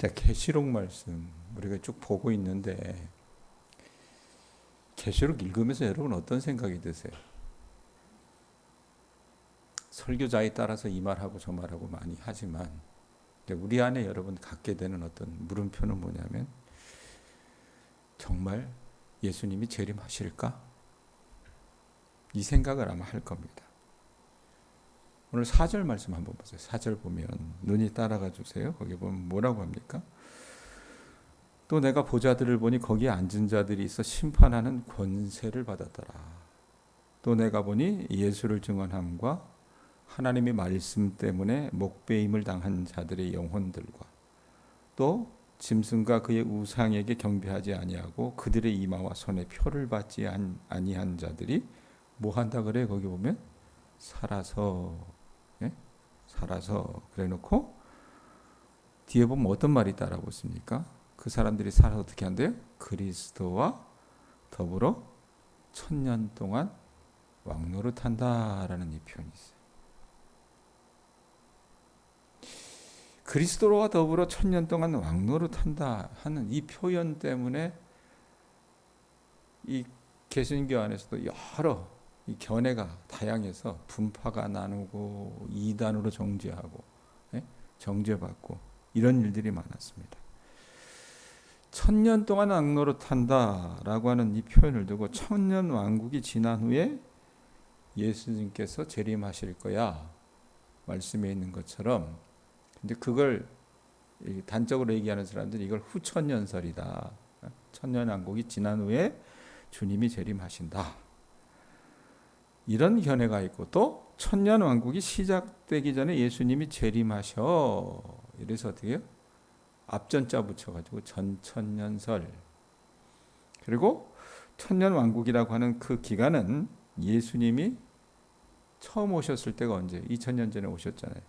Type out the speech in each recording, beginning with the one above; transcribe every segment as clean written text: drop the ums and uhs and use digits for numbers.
자, 계시록 말씀 우리가 쭉 보고 있는데 계시록 읽으면서 여러분 어떤 생각이 드세요? 설교자에 따라서 이 말하고 저 말하고 많이 하지만 우리 안에 여러분 갖게 되는 어떤 물음표는 뭐냐면 정말 예수님이 재림하실까? 이 생각을 아마 할 겁니다. 오늘 4절 말씀 한번 보세요. 4절 보면 눈이 따라가 주세요. 거기 보면 뭐라고 합니까? 또 내가 보좌들을 보니 거기에 앉은 자들이 있어 심판하는 권세를 받았더라. 또 내가 보니 예수를 증언함과 하나님의 말씀 때문에 목배임을 당한 자들의 영혼들과 또 짐승과 그의 우상에게 경배하지 아니하고 그들의 이마와 손에 표를 받지 아니한 자들이 뭐 한다 그래? 거기 보면 살아서, 예? 살아서 그래 놓고 뒤에 보면 어떤 말이 따라오고 있습니까? 그 사람들이 살아서 어떻게 한대요? 그리스도와 더불어 1000년 동안 왕노릇한다라는 이 표현이 있어요. 그리스도와 더불어 1000년 동안 왕노릇한다 하는 이 표현 때문에 이 개신교 안에서도 여러 이 견해가 다양해서 분파가 나누고 이단으로 정죄하고, 예? 정죄받고 이런 일들이 많았습니다. 1000년 동안 왕노릇한다라고 하는 이 표현을 두고 1000년 왕국이 지난 후에 예수님께서 재림하실 거야 말씀에 있는 것처럼, 근데 그걸 단적으로 얘기하는 사람들이 이걸 후천년설이다. 1000년 왕국이 지난 후에 주님이 재림하신다. 이런 견해가 있고 또 1000년 왕국이 시작되기 전에 예수님이 재림하셔. 이래서 어떻게 해요? 앞전자 붙여가지고 전천년설. 그리고 1000년 왕국이라고 하는 그 기간은 예수님이 처음 오셨을 때가 언제? 2000년 전에 오셨잖아요.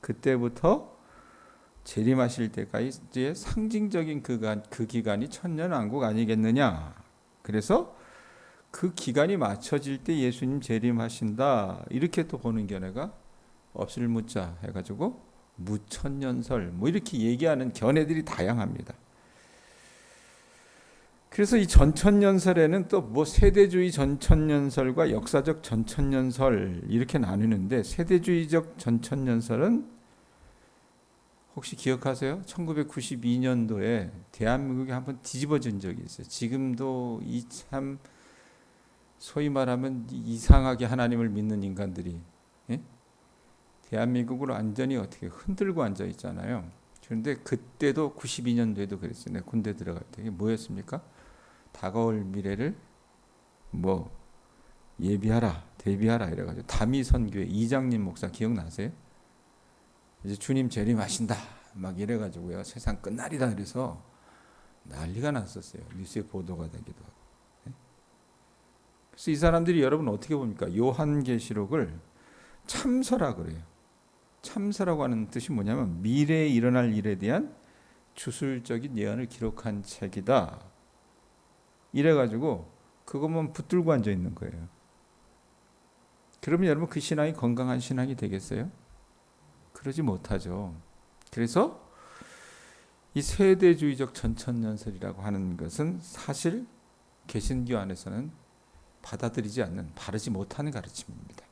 그때부터 재림하실 때까지 상징적인 그 기간이 1000년 왕국 아니겠느냐. 그래서 그 기간이 맞춰질 때 예수님 재림하신다. 이렇게 또 보는 견해가 없을 무자 해가지고 무천년설 뭐 이렇게 얘기하는 견해들이 다양합니다. 그래서 이 전천년설에는 또 뭐 세대주의 전천년설과 역사적 전천년설 이렇게 나누는데, 세대주의적 전천년설은 혹시 기억하세요? 1992년도에 대한민국이 한번 뒤집어진 적이 있어요. 지금도 이 참 소위 말하면 이상하게 하나님을 믿는 인간들이, 예? 대한민국을 완전히 어떻게 흔들고 앉아 있잖아요. 그런데 그때도 92년도에도 그랬어요. 내가 군대 들어갈 때 이게 뭐였습니까? 다가올 미래를 뭐 예비하라, 대비하라 이래가지고 다미선교회 이장님 목사 기억나세요? 이제 주님 재림하신다 막 이래가지고요, 세상 끝날이다 그래서 난리가 났었어요. 뉴스에 보도가 되기도 하고. 그래서 이 사람들이 여러분 어떻게 봅니까? 요한계시록을 참서라 그래요. 참서라고 하는 뜻이 뭐냐면 미래에 일어날 일에 대한 주술적인 예언을 기록한 책이다. 이래가지고 그것만 붙들고 앉아 있는 거예요. 그러면 여러분 그 신앙이 건강한 신앙이 되겠어요? 그러지 못하죠. 그래서 이 세대주의적 전천년설이라고 하는 것은 사실 개신교 안에서는 받아들이지 않는, 바르지 못하는 가르침입니다.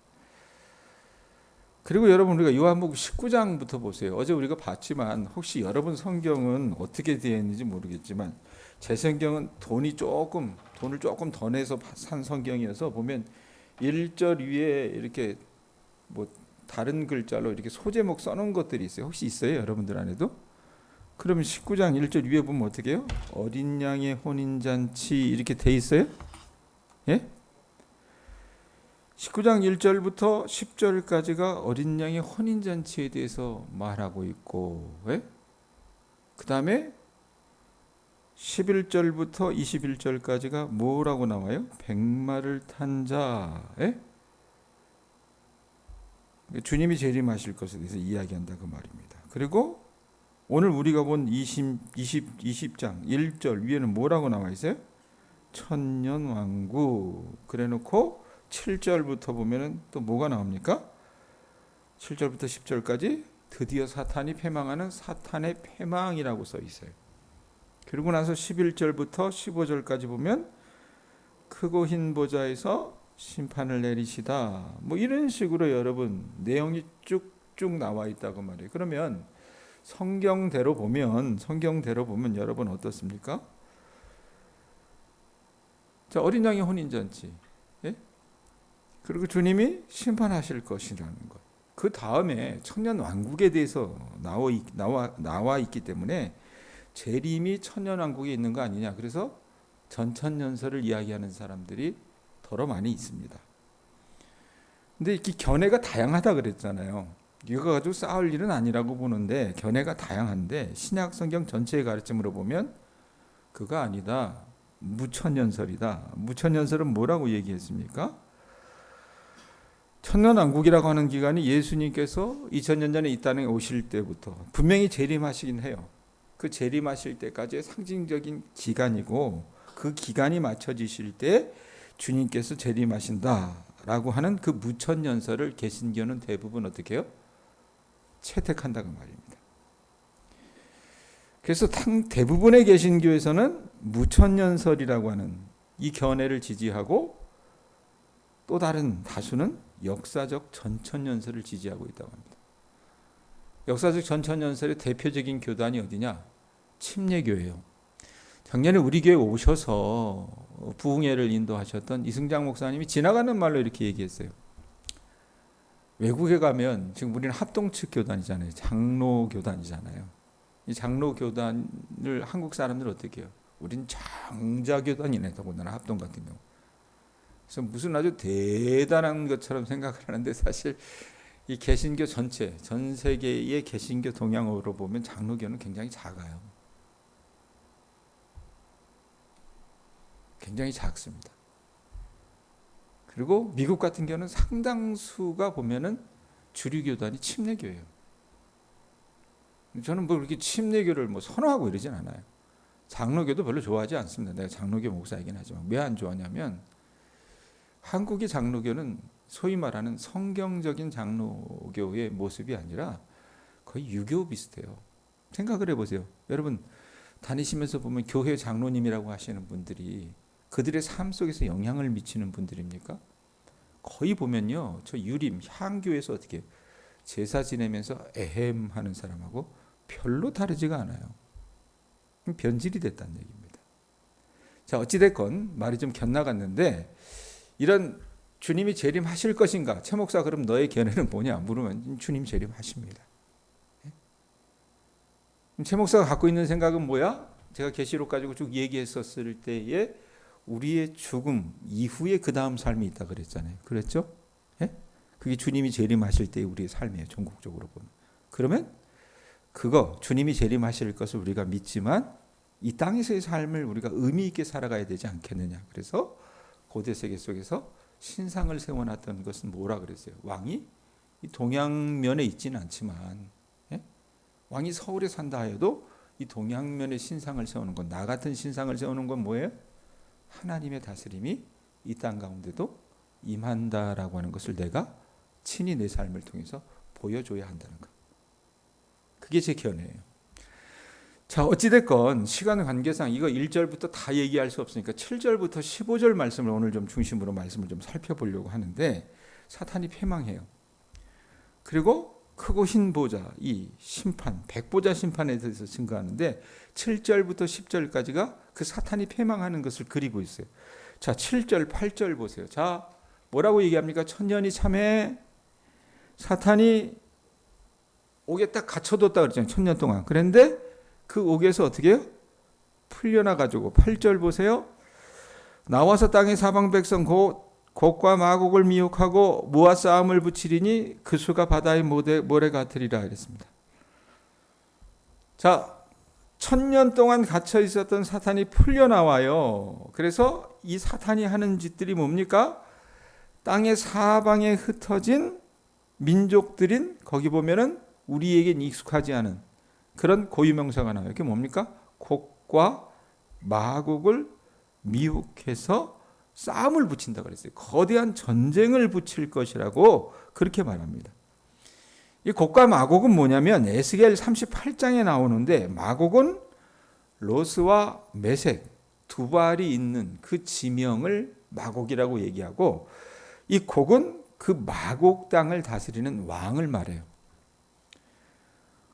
그리고 여러분 우리가 요한복음 19장부터 보세요. 어제 우리가 봤지만 혹시 여러분 성경은 어떻게 되어 있는지 모르겠지만 제 성경은 돈을 조금 더 내서 산 성경이어서 보면 1절 위에 이렇게 뭐 다른 글자로 이렇게 소제목 써놓은 것들이 있어요. 혹시 있어요? 여러분들 안에도? 그러면 19장 1절 위에 보면 어떻게 해요? 어린 양의 혼인잔치 이렇게 돼 있어요? 예? 19장 1절부터 10절까지가 어린 양의 혼인잔치에 대해서 말하고 있고, 예? 그 다음에 11절부터 21절까지가 뭐라고 나와요? 백마를 탄 자, 예? 주님이 재림하실 것에 대해서 이야기한다 그 말입니다. 그리고 오늘 우리가 본 20장 1절 위에는 뭐라고 나와 있어요? 천년 왕국. 그래 놓고 7절부터 보면은 또 뭐가 나옵니까? 7절부터 10절까지 드디어 사탄이 패망하는 사탄의 패망이라고 써 있어요. 그리고 나서 11절부터 15절까지 보면 크고 흰 보좌에서 심판을 내리시다. 뭐 이런 식으로 여러분 내용이 쭉쭉 나와 있다고 말이에요. 그러면 성경대로 보면 여러분 어떻습니까? 자, 어린 양의 혼인잔치, 예? 그리고 주님이 심판하실 것이라는 것. 그 다음에 천년 왕국에 대해서 나와 있기 때문에 재림이 천년 왕국에 있는 거 아니냐. 그래서 전천년설을 이야기하는 사람들이 더러 많이 있습니다. 근데 이 견해가 다양하다 그랬잖아요. 이거 가지고 싸울 일은 아니라고 보는데 견해가 다양한데 신약 성경 전체의 가르침으로 보면 그거 아니다. 무천년설이다. 무천년설은 뭐라고 얘기했습니까? 천년왕국이라고 하는 기간이 예수님께서 2000년 전에 이 땅에 오실 때부터 분명히 재림하시긴 해요. 그 재림하실 때까지의 상징적인 기간이고 그 기간이 맞춰지실 때 주님께서 재림하신다라고 하는 그 무천년설을 개신교는 대부분 어떻게 해요? 채택한다고 말입니다. 그래서 대부분의 개신교에서는 무천년설이라고 하는 이 견해를 지지하고 또 다른 다수는 역사적 전천년설을 지지하고 있다고 합니다. 역사적 전천년설의 대표적인 교단이 어디냐? 침례교예요. 작년에 우리 교회 오셔서 부흥회를 인도하셨던 이승장 목사님이 지나가는 말로 이렇게 얘기했어요. 외국에 가면 지금 우리는 합동측 교단이잖아요. 장로교단이잖아요. 이 장로교단을 한국 사람들 어떻게 해요? 우린 장자교단이네. 더군다나 합동 같은 경우. 그래서 무슨 아주 대단한 것처럼 생각을 하는데 사실 이 개신교 전체, 전 세계의 개신교 동향으로 보면 장로교는 굉장히 작아요. 굉장히 작습니다. 그리고 미국 같은 경우는 상당수가 보면은 주류교단이 침례교예요. 저는 뭐 그렇게 침례교를 뭐 선호하고 이러진 않아요. 장로교도 별로 좋아하지 않습니다. 내가 장로교 목사이긴 하지만 왜 안 좋아하냐면 한국의 장로교는 소위 말하는 성경적인 장로교의 모습이 아니라 거의 유교 비슷해요. 생각을 해보세요. 여러분 다니시면서 보면 교회 장로님이라고 하시는 분들이 그들의 삶 속에서 영향을 미치는 분들입니까? 거의 보면요. 저 유림, 향교에서 어떻게 제사 지내면서 에헴 하는 사람하고 별로 다르지가 않아요. 변질이 됐다는 얘기입니다. 자, 어찌됐건 말이 좀 곁나갔는데 이런 주님이 재림하실 것인가? 최 목사 그럼 너의 견해는 뭐냐? 물으면 주님 재림하십니다. 최 목사가 갖고 있는 생각은 뭐야? 제가 계시록 가지고 쭉 얘기했었을 때에 우리의 죽음 이후에 그 다음 삶이 있다 그랬잖아요. 그랬죠? 예? 그게 주님이 재림하실 때의 우리의 삶이에요. 전국적으로 보면. 그러면 그거 주님이 재림하실 것을 우리가 믿지만 이 땅에서의 삶을 우리가 의미 있게 살아가야 되지 않겠느냐. 그래서 고대 세계 속에서 신상을 세워놨던 것은 뭐라 그랬어요? 왕이 이 동양면에 있지는 않지만 왕이 서울에 산다 하여도 이 동양면에 신상을 세우는 건, 나 같은 신상을 세우는 건 뭐예요? 하나님의 다스림이 이 땅 가운데도 임한다라고 하는 것을 내가 친히 내 삶을 통해서 보여줘야 한다는 것. 그게 제 견해예요. 자, 어찌됐건 시간 관계상 이거 1절부터 다 얘기할 수 없으니까 7절부터 15절 말씀을 오늘 좀 중심으로 말씀을 좀 살펴보려고 하는데, 사탄이 패망해요. 그리고 크고 흰 보좌, 이 심판, 백보자 심판에 대해서 증거하는데 7절부터 10절까지가 그 사탄이 패망하는 것을 그리고 있어요. 자, 7절, 8절 보세요. 자, 뭐라고 얘기합니까? 천년이 참해 사탄이 옥에 딱 갇혀뒀다 그랬잖아요. 천년 동안. 그런데 그 옥에서 어떻게 해요? 풀려나가지고 8절 보세요. 나와서 땅의 사방 백성 곡과 마곡을 미혹하고 무화 싸움을 붙이리니 그 수가 바다의 모래 같으리라 그랬습니다. 자, 1000년 동안 갇혀 있었던 사탄이 풀려나와요. 그래서 이 사탄이 하는 짓들이 뭡니까? 땅의 사방에 흩어진 민족들인, 거기 보면은 우리에겐 익숙하지 않은 그런 고유명사가 나와요. 그게 뭡니까? 곡과 마곡을 미혹해서 싸움을 붙인다고 그랬어요. 거대한 전쟁을 붙일 것이라고 그렇게 말합니다. 이 곡과 마곡은 뭐냐면 에스겔 38장에 나오는데, 마곡은 로스와 메색 두 발이 있는 그 지명을 마곡이라고 얘기하고, 이 곡은 그 마곡 땅을 다스리는 왕을 말해요.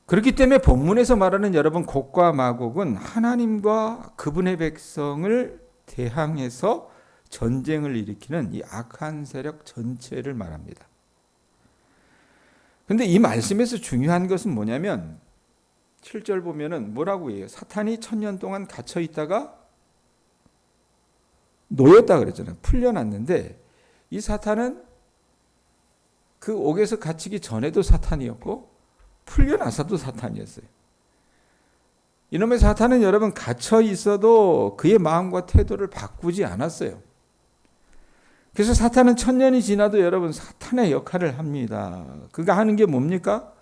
그렇기 때문에 본문에서 말하는 여러분 곡과 마곡은 하나님과 그분의 백성을 대항해서 전쟁을 일으키는 이 악한 세력 전체를 말합니다. 근데 이 말씀에서 중요한 것은 뭐냐면 7절 보면은 뭐라고 해요? 사탄이 1000년 동안 갇혀 있다가 놓였다 그랬잖아요. 풀려났는데 이 사탄은 그 옥에서 갇히기 전에도 사탄이었고 풀려나서도 사탄이었어요. 이놈의 사탄은 여러분 갇혀 있어도 그의 마음과 태도를 바꾸지 않았어요. 그래서 사탄은 1000년이 지나도 여러분 사탄의 역할을 합니다. 그가 하는 게 뭡니까?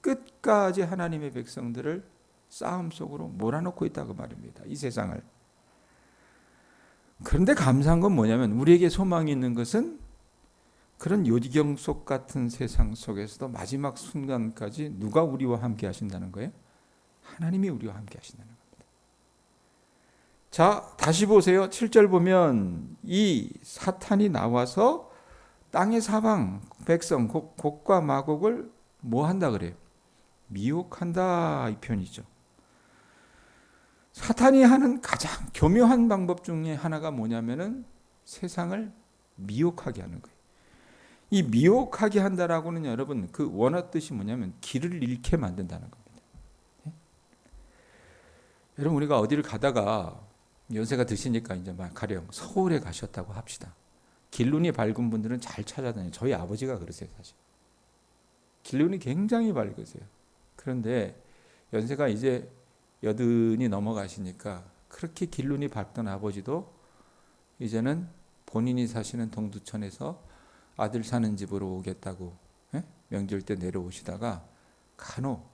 끝까지 하나님의 백성들을 싸움 속으로 몰아넣고 있다고 말입니다. 이 세상을. 그런데 감사한 건 뭐냐면 우리에게 소망이 있는 것은 그런 요지경 속 같은 세상 속에서도 마지막 순간까지 누가 우리와 함께 하신다는 거예요? 하나님이 우리와 함께 하신다는 겁니다. 자, 다시 보세요. 7절 보면 이 사탄이 나와서 땅의 사방 백성 곡과 마곡을 뭐 한다 그래요? 미혹한다, 이 표현이죠. 사탄이 하는 가장 교묘한 방법 중에 하나가 뭐냐면은 세상을 미혹하게 하는 거예요. 이 미혹하게 한다라고는 여러분 그 원어 뜻이 뭐냐면 길을 잃게 만든다는 겁니다. 네? 여러분 우리가 어디를 가다가 연세가 드시니까 이제 막 가령 서울에 가셨다고 합시다. 길눈이 밝은 분들은 잘 찾아다녀요. 저희 아버지가 그러세요, 사실. 길눈이 굉장히 밝으세요. 그런데 연세가 이제 80이 넘어가시니까 그렇게 길눈이 밝던 아버지도 이제는 본인이 사시는 동두천에서 아들 사는 집으로 오겠다고 명절 때 내려오시다가 간혹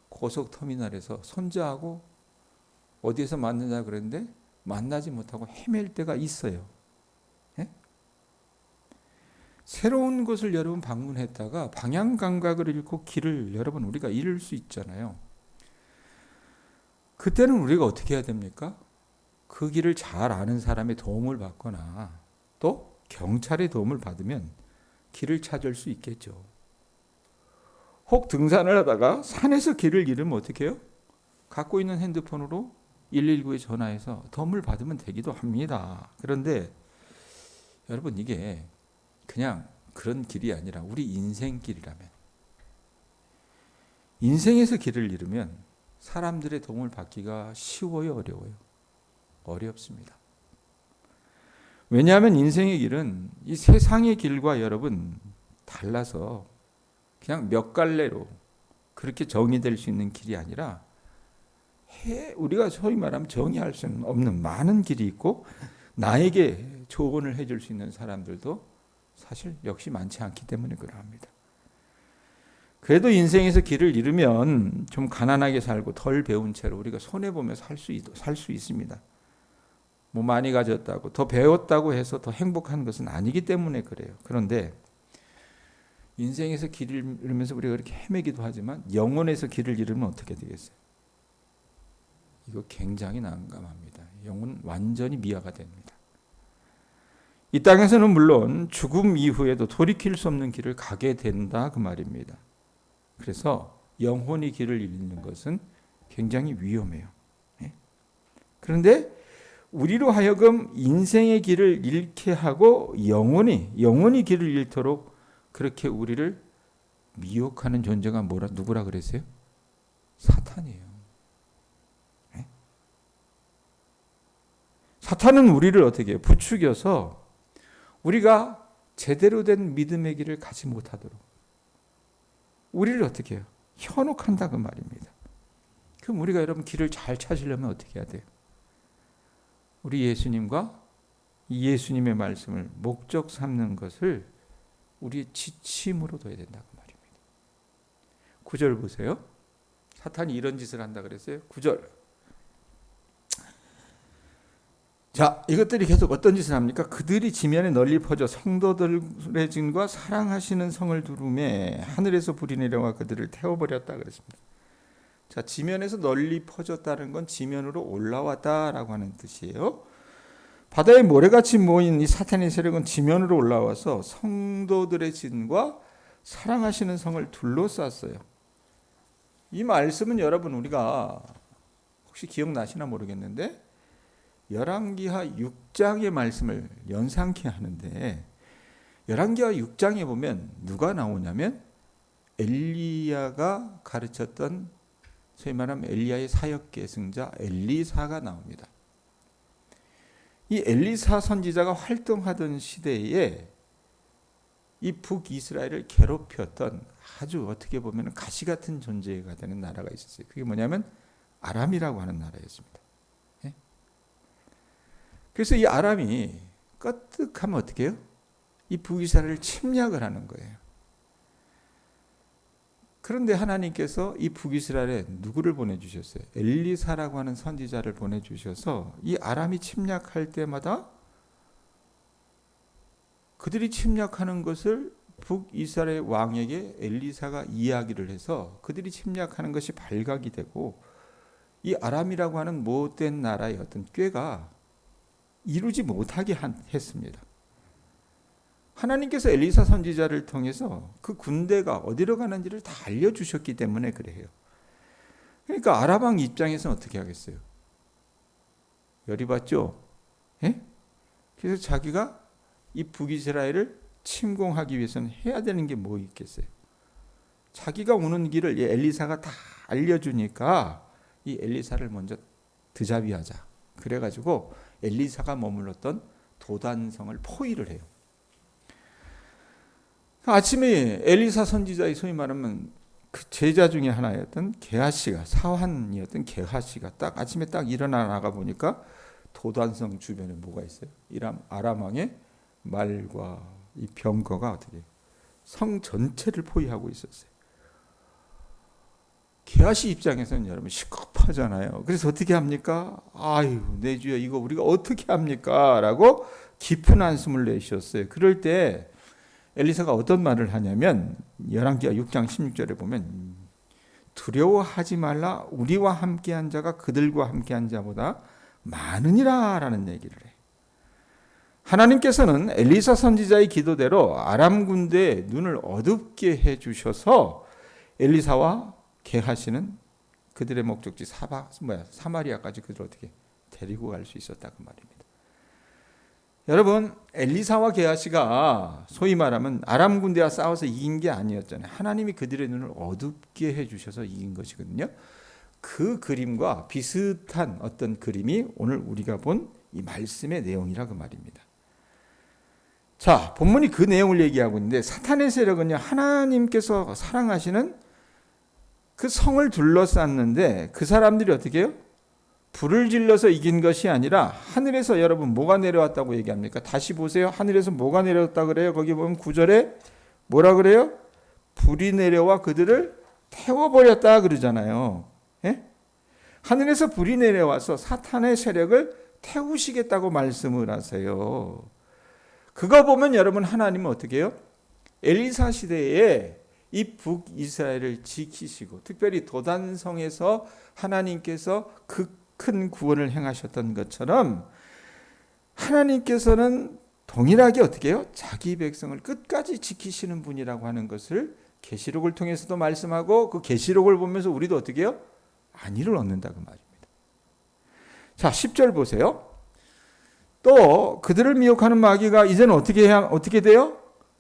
고속터미널에서 손자하고 어디에서 만나자 그랬는데 만나지 못하고 헤맬 때가 있어요. 새로운 곳을 여러분 방문했다가 방향 감각을 잃고 길을 여러분 우리가 잃을 수 있잖아요. 그때는 우리가 어떻게 해야 됩니까? 그 길을 잘 아는 사람의 도움을 받거나 또 경찰의 도움을 받으면 길을 찾을 수 있겠죠. 혹 등산을 하다가 산에서 길을 잃으면 어떻게 해요? 갖고 있는 핸드폰으로 119에 전화해서 도움을 받으면 되기도 합니다. 그런데 여러분 이게 그냥 그런 길이 아니라 우리 인생길이라면, 인생에서 길을 잃으면 사람들의 도움을 받기가 쉬워요, 어려워요? 어렵습니다. 왜냐하면 인생의 길은 이 세상의 길과 여러분 달라서 그냥 몇 갈래로 그렇게 정의될 수 있는 길이 아니라 우리가 소위 말하면 정의할 수 없는 많은 길이 있고 나에게 조언을 해줄 수 있는 사람들도 사실 역시 많지 않기 때문에 그러합니다. 그래도 인생에서 길을 잃으면 좀 가난하게 살고 덜 배운 채로 우리가 손해보며 살 수 있습니다. 뭐 많이 가졌다고 더 배웠다고 해서 더 행복한 것은 아니기 때문에 그래요. 그런데 인생에서 길을 잃으면서 우리가 그렇게 헤매기도 하지만 영혼에서 길을 잃으면 어떻게 되겠어요? 이거 굉장히 난감합니다. 영혼 완전히 미화가 됩니다. 이 땅에서는 물론 죽음 이후에도 돌이킬 수 없는 길을 가게 된다 그 말입니다. 그래서 영혼이 길을 잃는 것은 굉장히 위험해요. 그런데 우리로 하여금 인생의 길을 잃게 하고 영혼이 길을 잃도록 그렇게 우리를 미혹하는 존재가 누구라 그랬어요? 사탄이에요. 사탄은 우리를 어떻게 해요? 부추겨서 우리가 제대로 된 믿음의 길을 가지 못하도록 우리를 어떻게 해요? 현혹한다 그 말입니다. 그럼 우리가 여러분 길을 잘 찾으려면 어떻게 해야 돼요? 우리 예수님과 예수님의 말씀을 목적 삼는 것을 우리의 지침으로 둬야 된다고 말입니다. 9절 보세요. 사탄이 이런 짓을 한다 그랬어요. 9절. 자, 이것들이 계속 어떤 짓을 합니까? 그들이 지면에 널리 퍼져 성도들의 진과 사랑하시는 성을 두루매 하늘에서 불이 내려와 그들을 태워버렸다 그랬습니다. 자, 지면에서 널리 퍼졌다는 건 지면으로 올라왔다라고 하는 뜻이에요. 바다에 모래같이 모인 이 사탄의 세력은 지면으로 올라와서 성도들의 진과 사랑하시는 성을 둘러쌌어요. 이 말씀은 여러분 우리가 혹시 기억나시나 모르겠는데 열왕기하 6장의 말씀을 연상케 하는데 열왕기하 6장에 보면 누가 나오냐면 엘리야가 가르쳤던 소위 말하면 엘리야의 사역 계승자 엘리사가 나옵니다. 이 엘리사 선지자가 활동하던 시대에 이 북이스라엘을 괴롭혔던 아주 어떻게 보면 가시 같은 존재가 되는 나라가 있었어요. 그게 뭐냐면 아람이라고 하는 나라였습니다. 예? 그래서 이 아람이 껐득하면 어떻게 해요? 이 북이스라엘을 침략을 하는 거예요. 그런데 하나님께서 이 북이스라엘에 누구를 보내주셨어요? 엘리사라고 하는 선지자를 보내주셔서 이 아람이 침략할 때마다 그들이 침략하는 것을 북이스라엘 왕에게 엘리사가 이야기를 해서 그들이 침략하는 것이 발각이 되고 이 아람이라고 하는 못된 나라의 어떤 꾀가 이루지 못하게 했습니다. 하나님께서 엘리사 선지자를 통해서 그 군대가 어디로 가는지를 다 알려주셨기 때문에 그래요. 그러니까 아람 왕 입장에서는 어떻게 하겠어요? 열이 받죠? 예? 그래서 자기가 이 북이스라엘을 침공하기 위해서는 해야 되는 게 뭐 있겠어요? 자기가 오는 길을 엘리사가 다 알려주니까 이 엘리사를 먼저 드자비하자. 그래가지고 엘리사가 머물렀던 도단성을 포위를 해요. 아침에 엘리사 선지자의 소위 말하면 그 제자 중에 하나였던 게하시가 사환이었던 게하시가 딱 아침에 딱 일어나 나가 보니까 도단성 주변에 뭐가 있어요? 아람 왕의 말과 이 병거가 어떻게 성 전체를 포위하고 있었어요. 게하시 입장에서는 여러분 시급하잖아요. 그래서 어떻게 합니까? 아유, 내 주여 이거 우리가 어떻게 합니까? 라고 깊은 한숨을 내쉬었어요. 그럴 때 엘리사가 어떤 말을 하냐면 열왕기하 6장 16절에 보면 두려워하지 말라 우리와 함께한 자가 그들과 함께한 자보다 많으니라 라는 얘기를 해요. 하나님께서는 엘리사 선지자의 기도대로 아람 군대의 눈을 어둡게 해주셔서 엘리사와 게하시는 그들의 목적지 사마리아까지 그들을 어떻게 데리고 갈 수 있었다 그 말입니다. 여러분 엘리사와 게하시가 소위 말하면 아람 군대와 싸워서 이긴 게 아니었잖아요. 하나님이 그들의 눈을 어둡게 해주셔서 이긴 것이거든요. 그 그림과 비슷한 어떤 그림이 오늘 우리가 본 이 말씀의 내용이라 그 말입니다. 자, 본문이 그 내용을 얘기하고 있는데 사탄의 세력은요 하나님께서 사랑하시는 그 성을 둘러쌌는데 그 사람들이 어떻게 해요? 불을 질러서 이긴 것이 아니라 하늘에서 여러분 뭐가 내려왔다고 얘기합니까? 다시 보세요. 하늘에서 뭐가 내려왔다 그래요? 거기 보면 9절에 뭐라 그래요? 불이 내려와 그들을 태워버렸다 그러잖아요. 예? 하늘에서 불이 내려와서 사탄의 세력을 태우시겠다고 말씀을 하세요. 그거 보면 여러분 하나님은 어떻게 해요? 엘리사 시대에 이 북이스라엘을 지키시고 특별히 도단성에서 하나님께서 그 큰 구원을 행하셨던 것처럼 하나님께서는 동일하게 어떻게 해요? 자기 백성을 끝까지 지키시는 분이라고 하는 것을 계시록을 통해서도 말씀하고 그 계시록을 보면서 우리도 어떻게 해요? 안위를 얻는다 그 말입니다. 자, 10절 보세요. 또 그들을 미혹하는 마귀가 이제는 어떻게 돼요?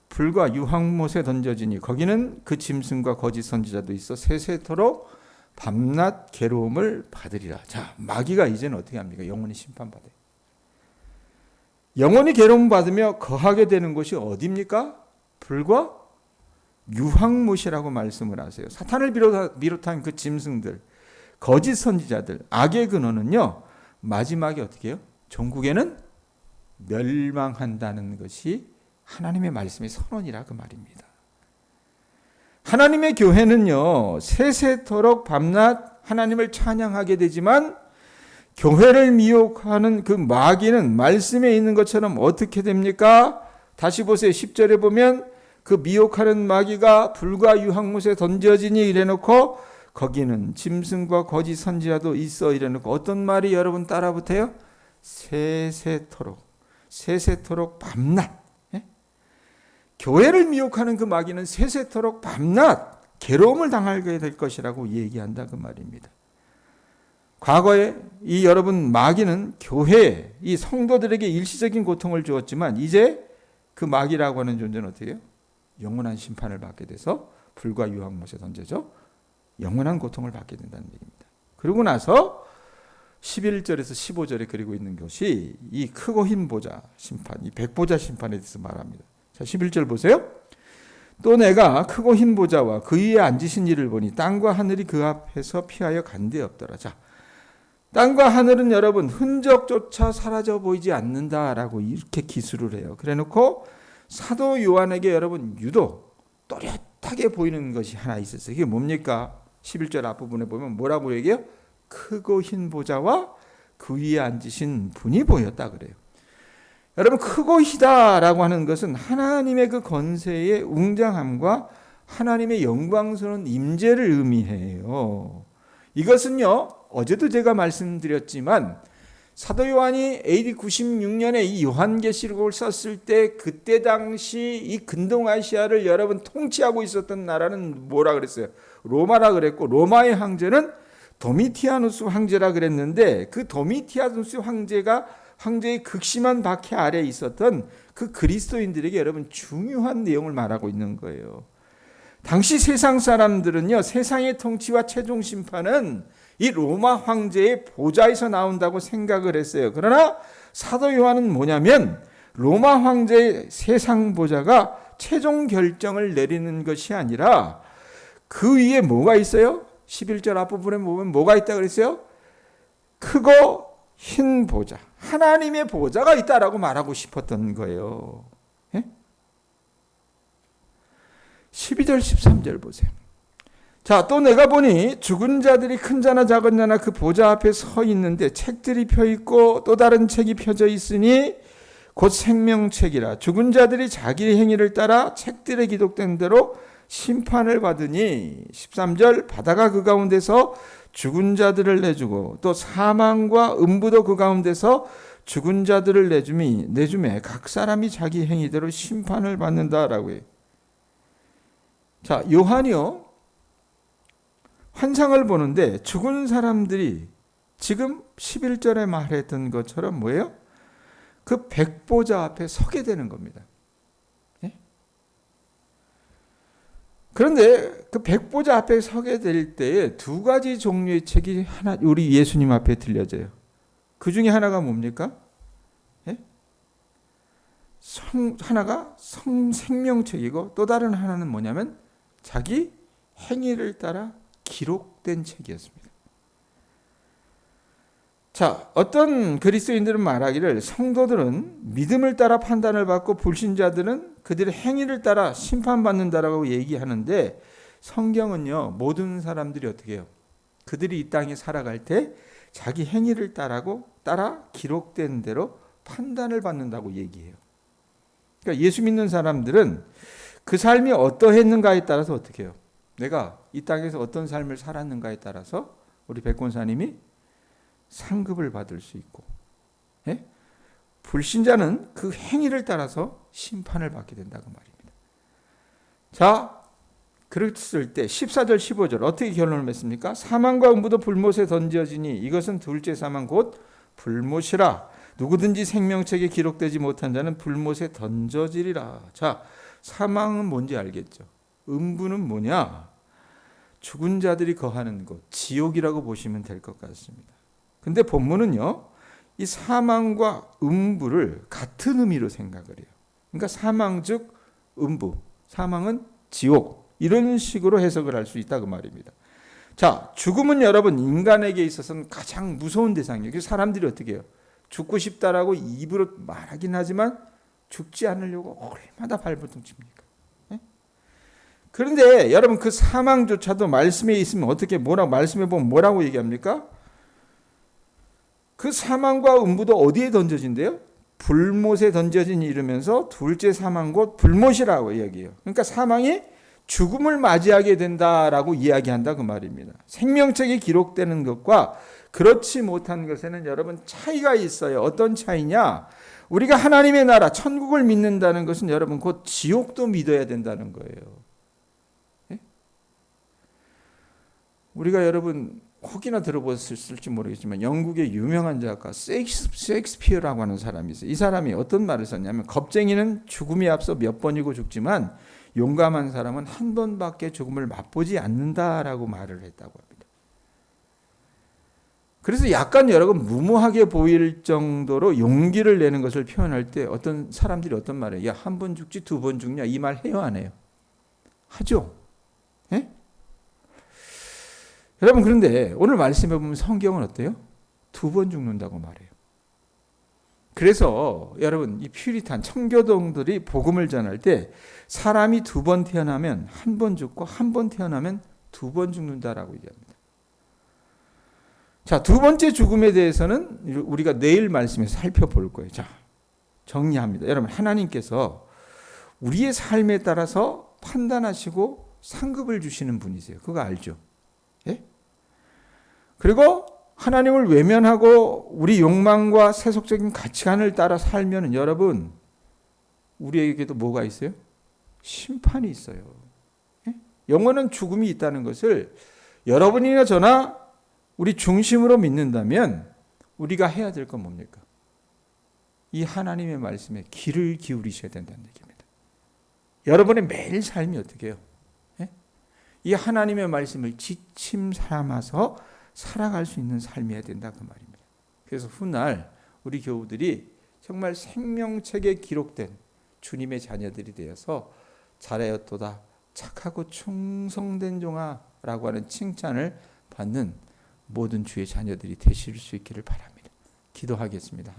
불과 유황못에 던져지니 거기는 그 짐승과 거짓 선지자도 있어 세세토록 밤낮 괴로움을 받으리라. 자, 마귀가 이제는 어떻게 합니까? 영원히 심판받아요. 영원히 괴로움 받으며 거하게 되는 곳이 어디입니까? 불과 유황못이라고 말씀을 하세요. 사탄을 비롯한 그 짐승들, 거짓 선지자들, 악의 근원은요 마지막에 어떻게 해요? 종국에는 멸망한다는 것이 하나님의 말씀의 선언이라 그 말입니다. 하나님의 교회는요 세세토록 밤낮 하나님을 찬양하게 되지만 교회를 미혹하는 그 마귀는 말씀에 있는 것처럼 어떻게 됩니까? 다시 보세요. 10절에 보면 그 미혹하는 마귀가 불과 유황못에 던져지니 이래놓고 거기는 짐승과 거짓 선지자도 있어 이래놓고 어떤 말이 여러분 따라붙어요? 세세토록 밤낮. 예? 교회를 미혹하는 그 마귀는 세세토록 밤낮 괴로움을 당하게 될 것이라고 얘기한다 그 말입니다. 과거에 이 여러분 마귀는 교회 이 성도들에게 일시적인 고통을 주었지만 이제 그 마귀라고 하는 존재는 어떻게 해요? 영원한 심판을 받게 돼서 불과 유황못에 던져져 영원한 고통을 받게 된다는 얘기입니다. 그러고 나서 11절에서 15절에 그리고 있는 것이 이 크고 흰 보좌 심판, 이 백보좌 심판에 대해서 말합니다. 자, 11절 보세요. 또 내가 크고 흰 보좌와 그 위에 앉으신 이를 보니 땅과 하늘이 그 앞에서 피하여 간데 없더라. 자, 땅과 하늘은 여러분 흔적조차 사라져 보이지 않는다라고 이렇게 기술을 해요. 그래놓고 사도 요한에게 여러분 유독 또렷하게 보이는 것이 하나 있었어요. 이게 뭡니까? 11절 앞부분에 보면 뭐라고 얘기해요? 크고 흰 보좌와 그 위에 앉으신 분이 보였다 그래요. 여러분 크고 희다라고 하는 것은 하나님의 그 권세의 웅장함과 하나님의 영광스러운 임재를 의미해요. 이것은요 어제도 제가 말씀드렸지만 사도 요한이 AD 96년에 이 요한계시록을 썼을 때 그때 당시 이 근동아시아를 여러분 통치하고 있었던 나라는 뭐라 그랬어요? 로마라 그랬고 로마의 황제는 도미티아누스 황제라 그랬는데 그 도미티아누스 황제의 극심한 박해 아래에 있었던 그 그리스도인들에게 여러분 중요한 내용을 말하고 있는 거예요. 당시 세상 사람들은요 세상의 통치와 최종 심판은 이 로마 황제의 보좌에서 나온다고 생각을 했어요. 그러나 사도 요한은 뭐냐면 로마 황제의 세상 보좌가 최종 결정을 내리는 것이 아니라 그 위에 뭐가 있어요? 11절 앞부분에 보면 뭐가 있다고 그랬어요? 크고 흰 보좌, 하나님의 보좌가 있다라고 말하고 싶었던 거예요. 예? 12절 13절 보세요. 자, 또 내가 보니 죽은 자들이 큰 자나 작은 자나 그 보좌 앞에 서 있는데 책들이 펴 있고 또 다른 책이 펴져 있으니 곧 생명책이라. 죽은 자들이 자기 행위를 따라 책들에 기록된 대로 심판을 받으니 13절 바다가 그 가운데서 죽은 자들을 내주고 또 사망과 음부도 그 가운데서 죽은 자들을 내주매 각 사람이 자기 행위대로 심판을 받는다라고 해요. 자, 요한이요 환상을 보는데 죽은 사람들이 지금 11절에 말했던 것처럼 뭐예요? 그 백보좌 앞에 서게 되는 겁니다. 예? 그런데 그 백보좌 앞에 서게 될 때에 두 가지 종류의 책이 하나 우리 예수님 앞에 들려져요. 그 중에 하나가 뭡니까? 예? 하나가 생명책이고 또 다른 하나는 뭐냐면 자기 행위를 따라 기록된 책이었습니다. 자, 어떤 그리스도인들은 말하기를 성도들은 믿음을 따라 판단을 받고 불신자들은 그들의 행위를 따라 심판받는다라고 얘기하는데 성경은요 모든 사람들이 어떻게 해요? 그들이 이 땅에 살아갈 때 자기 행위를 따라 기록된 대로 판단을 받는다고 얘기해요. 그러니까 예수 믿는 사람들은 그 삶이 어떠했는가에 따라서 어떻게 해요? 내가 이 땅에서 어떤 삶을 살았는가에 따라서 우리 백권사님이 상급을 받을 수 있고, 예? 불신자는 그 행위를 따라서 심판을 받게 된다고 말입니다. 자, 그랬을 때 14절 15절 어떻게 결론을 맺습니까? 사망과 음부도 불못에 던져지니 이것은 둘째 사망 곧 불못이라. 누구든지 생명책에 기록되지 못한 자는 불못에 던져지리라. 자, 사망은 뭔지 알겠죠? 음부는 뭐냐? 죽은 자들이 거하는 곳, 지옥이라고 보시면 될 것 같습니다. 근데 본문은요, 이 사망과 음부를 같은 의미로 생각을 해요. 그러니까 사망 즉 음부, 사망은 지옥, 이런 식으로 해석을 할 수 있다고 말입니다. 자, 죽음은 여러분 인간에게 있어서는 가장 무서운 대상이에요. 그래서 사람들이 어떻게 해요? 죽고 싶다라고 입으로 말하긴 하지만 죽지 않으려고 얼마나 발버둥칩니까? 네? 그런데 여러분 그 사망조차도 말씀에 있으면 어떻게 말씀해 보면 뭐라고 얘기합니까? 그 사망과 음부도 어디에 던져진대요? 불못에 던져진 이르면서 둘째 사망 곧 불못이라고 이야기해요. 그러니까 사망이 죽음을 맞이하게 된다라고 이야기한다 그 말입니다. 생명책에 기록되는 것과 그렇지 못한 것에는 여러분 차이가 있어요. 어떤 차이냐? 우리가 하나님의 나라 천국을 믿는다는 것은 여러분 곧 지옥도 믿어야 된다는 거예요. 예? 우리가 여러분 혹이나 들어보셨을지 모르겠지만 영국의 유명한 작가 셰익스피어라고 하는 사람이 있어요. 이 사람이 어떤 말을 썼냐면 겁쟁이는 죽음에 앞서 몇 번이고 죽지만 용감한 사람은 한 번밖에 죽음을 맛보지 않는다라고 말을 했다고 합니다. 그래서 약간 여러분 무모하게 보일 정도로 용기를 내는 것을 표현할 때 어떤 사람들이 어떤 말을 해요? 야, 한 번 죽지 두 번 죽냐? 이 말 해요 안 해요? 하죠. 예? 여러분 그런데 오늘 말씀해 보면 성경은 어때요? 두 번 죽는다고 말해요. 그래서 여러분 이 퓨리탄 청교도들이 복음을 전할 때 사람이 두 번 태어나면 한 번 죽고 한 번 태어나면 두 번 죽는다라고 얘기합니다. 자, 두 번째 죽음에 대해서는 우리가 내일 말씀에서 살펴볼 거예요. 자, 정리합니다. 여러분 하나님께서 우리의 삶에 따라서 판단하시고 상급을 주시는 분이세요. 그거 알죠? 예? 그리고 하나님을 외면하고 우리 욕망과 세속적인 가치관을 따라 살면 여러분 우리에게도 뭐가 있어요? 심판이 있어요. 예? 영원한 죽음이 있다는 것을 여러분이나 저나 우리 중심으로 믿는다면 우리가 해야 될 건 뭡니까? 이 하나님의 말씀에 귀를 기울이셔야 된다는 얘기입니다. 여러분의 매일 삶이 어떻게 해요? 예? 이 하나님의 말씀을 지침 삼아서 살아갈 수 있는 삶이어야 된다 그 말입니다. 그래서 훗날 우리 교우들이 정말 생명책에 기록된 주님의 자녀들이 되어서 잘하였도다 착하고 충성된 종아라고 하는 칭찬을 받는 모든 주의 자녀들이 되실 수 있기를 바랍니다. 기도하겠습니다.